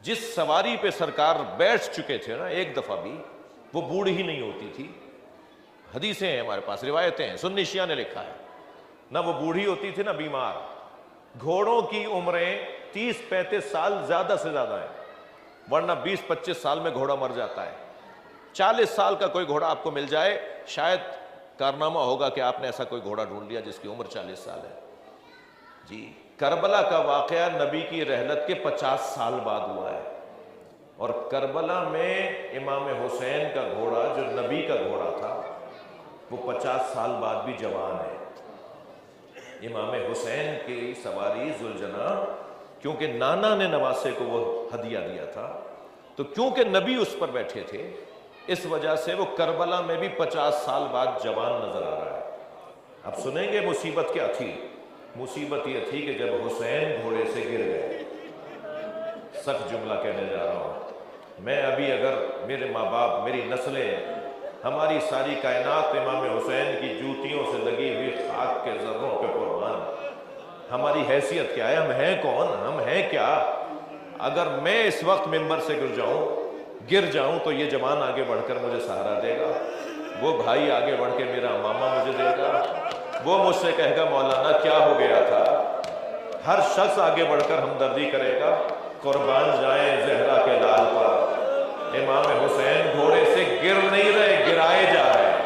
جس سواری پہ سرکار بیٹھ چکے تھے نا ایک دفعہ بھی، وہ بوڑھی ہی نہیں ہوتی تھی. حدیثیں ہیں ہمارے پاس، روایتیں ہیں، سنی شیعہ نے لکھا ہے. نہ وہ بوڑھی ہوتی تھی نہ بیمار. گھوڑوں کی عمریں 30-35 سال زیادہ سے زیادہ ہیں، ورنہ 20-25 سال میں گھوڑا مر جاتا ہے. 40 سال کا کوئی گھوڑا آپ کو مل جائے، شاید کارنامہ ہوگا کہ آپ نے ایسا کوئی گھوڑا ڈھونڈ لیا جس کی عمر 40 سال ہے. جی کربلا کا واقعہ نبی کی رحلت کے 50 سال بعد ہوا ہے، اور کربلا میں امام حسین کا گھوڑا جو نبی کا گھوڑا تھا وہ 50 سال بعد بھی جوان ہے. امام حسین کی سواری ذوالجناح، کیونکہ نانا نے نواسے کو وہ ہدیہ دیا تھا، تو کیونکہ نبی اس پر بیٹھے تھے اس وجہ سے وہ کربلا میں بھی 50 سال بعد جوان نظر آ رہا ہے. اب سنیں گے مصیبت کیا تھی. مصیبت یہ تھی کہ جب حسین گھوڑے سے گر گئے، سخت جملہ کہنے جا رہا ہوں میں ابھی، اگر میرے ماں باپ، میری نسلیں، ہماری ساری کائنات امام حسین کی جوتیوں سے لگی ہوئی خاک کے ذروں پہ قربان، ہماری حیثیت کیا ہے؟ ہم ہیں کون؟ ہم ہیں کیا؟ اگر میں اس وقت ممبر سے گر جاؤں تو یہ جوان آگے بڑھ کر مجھے سہارا دے گا، وہ بھائی آگے بڑھ کے میرا ماما مجھے دے گا، وہ مجھ سے کہے گا مولانا کیا ہو گیا تھا. ہر شخص آگے بڑھ کر ہمدردی کرے گا. قربان جائیں زہرا کے لال پر، امام حسین گھوڑے سے گر نہیں رہے، گرائے جا رہے ہیں.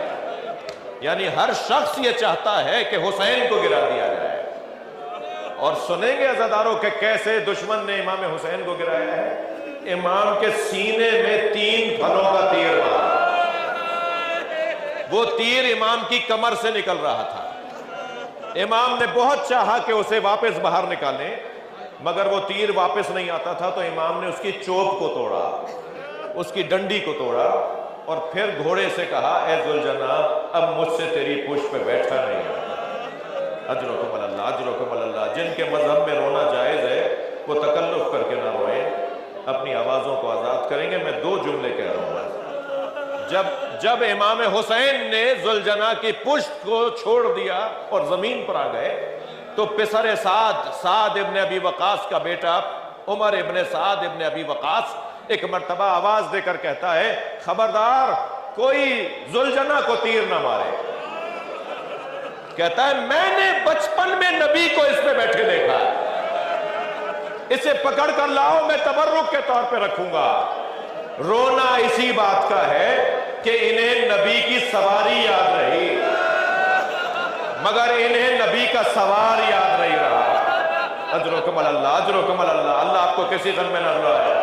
یعنی ہر شخص یہ چاہتا ہے کہ حسین کو گرا دیا جائے. اور سنیں گے عزاداروں کہ کیسے دشمن نے امام حسین کو گرایا ہے. امام کے سینے میں 3 پھلوں کا تیر مارا، وہ تیر امام کی کمر سے نکل رہا تھا. امام نے بہت چاہا کہ اسے واپس باہر نکالیں، مگر وہ تیر واپس نہیں آتا تھا، تو امام نے اس کی چوب کو توڑا، اس کی ڈنڈی کو توڑا، اور پھر گھوڑے سے کہا اے ذوالجناح اب مجھ سے تیری پشت پہ بیٹھا نہیں آتا. اجرکم اللہ، اجرکم اللہ. جن کے مذہب میں رونا جائز ہے وہ تکلف کر کے نہ روئیں، اپنی آوازوں کو آزاد کریں گے. میں 2 جملے کہہ رہا ہوں. جب امام حسین نے ذوالجناح کی پشت کو چھوڑ دیا اور زمین پر آ گئے، تو پسر سعد ابن ابی وقاص کا بیٹا عمر ابن سعد ابن ابی وقاص ایک مرتبہ آواز دے کر کہتا ہے خبردار کوئی ذوالجناح کو تیر نہ مارے. کہتا ہے میں نے بچپن میں نبی کو اس پہ بیٹھے دیکھا ہے، اسے پکڑ کر لاؤ، میں تبرک کے طور پہ رکھوں گا. رونا اسی بات کا ہے کہ انہیں نبی کی سواری یاد رہی، مگر انہیں نبی کا سوار یاد نہیں رہا. اجرکم اللہ، اجرکم اللہ. اللہ آپ کو کسی غم میں نہ ڈالے.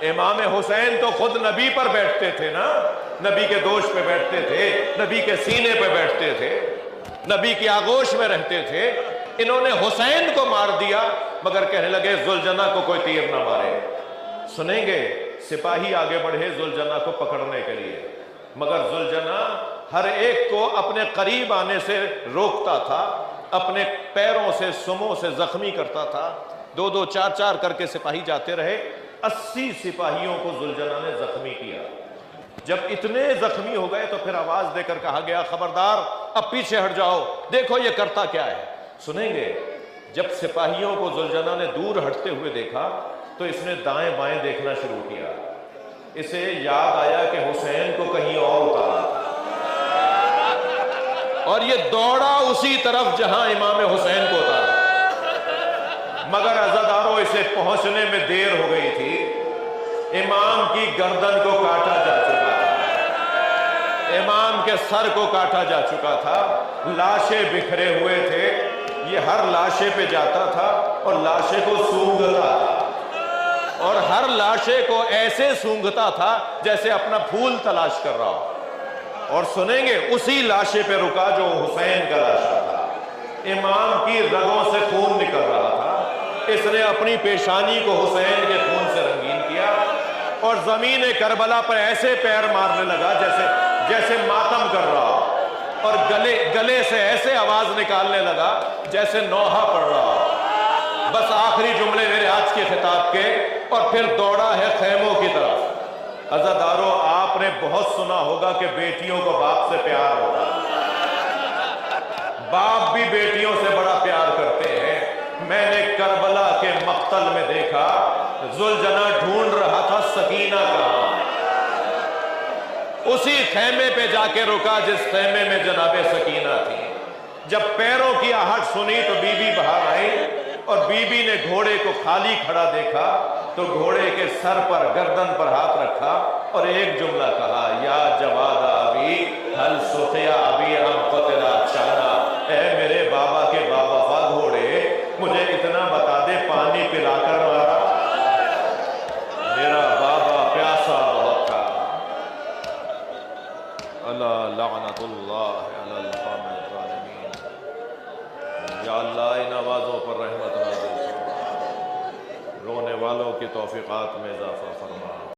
امام حسین تو خود نبی پر بیٹھتے تھے نا، نبی کے دوش پہ بیٹھتے تھے، نبی کے سینے پہ بیٹھتے تھے، نبی کی آغوش میں رہتے تھے. انہوں نے حسین کو مار دیا، مگر کہنے لگے ذوالجناح کو کوئی تیر نہ مارے. سنیں گے سپاہی آگے بڑھے ذوالجناح کو پکڑنے کے لیے، مگر ذوالجناح ہر ایک کو اپنے قریب آنے سے روکتا تھا، اپنے پیروں سے سموں سے زخمی کرتا تھا. 2-2 4-4 کر کے سپاہی جاتے رہے. 80 سپاہیوں کو ذوالجناح نے زخمی کیا. جب اتنے زخمی ہو گئے تو پھر آواز دے کر کہا گیا خبردار اب پیچھے ہٹ جاؤ، دیکھو یہ کرتا کیا ہے. سنیں گے جب سپاہیوں کو ذوالجناح نے دور ہٹتے ہوئے دیکھا تو اس نے دائیں بائیں دیکھنا شروع کیا. اسے یاد آیا کہ حسین کو کہیں اور اتارا تھا، اور یہ دوڑا اسی طرف جہاں امام حسین کو اتارا. مگر عزاداروں اسے پہنچنے میں دیر ہو گئی تھی. امام کی گردن کو کاٹا جا چکا تھا، امام کے سر کو کاٹا جا چکا تھا. لاشیں بکھرے ہوئے تھے. یہ ہر لاشے پہ جاتا تھا اور لاشے کو سونگھتا تھا، اور ہر لاشے کو ایسے سونگھتا تھا جیسے اپنا پھول تلاش کر رہا ہو. اور سنیں گے اسی لاشے پہ رکا جو حسین کا لاشا تھا. امام کی رگوں سے خون نکل رہا تھا. اس نے اپنی پیشانی کو حسین کے خون سے رنگین کیا اور زمین کربلا پر ایسے پیر مارنے لگا جیسے ماتم کر رہا ہو، اور گلے سے ایسے آواز نکالنے لگا جیسے نوحہ پڑھ رہا ہو. بس آخری جملے میرے آج کے خطاب کے، اور پھر دوڑا ہے خیموں کی طرف. عزاداروں آپ نے بہت سنا ہوگا کہ بیٹیوں کو باپ سے پیار ہوتا ہے، باپ بھی بیٹیوں سے بڑا پیار کرتے ہیں. میں نے کربلا کے مقتل میں دیکھا ذوالجنا ڈھونڈ رہا تھا سکینہ کہاں، اسی خیمے پہ جا کے رکا جس خیمے میں جناب سکینہ تھی۔ جب پیروں کی آہٹ سنی تو بی بی باہر آئی، اور بی بی نے گھوڑے کو خالی کھڑا دیکھا تو گھوڑے کے سر پر گردن پر ہاتھ رکھا اور ایک جملہ کہا، یا جواد ابی حل سقیا ابی ام قتلا چانا، اے میرے بابا کے باوفا گھوڑے، مجھے اتنا بتا دے پانی پلا کر مارا؟ میرا بابا پیاسا بہت تھا۔ اللہ لعنت اللہ علی القوم الظالمین۔ یا اللہ ان آوازوں پر رحمت نازل فرما، رونے والوں کی توفیقات میں اضافہ فرما۔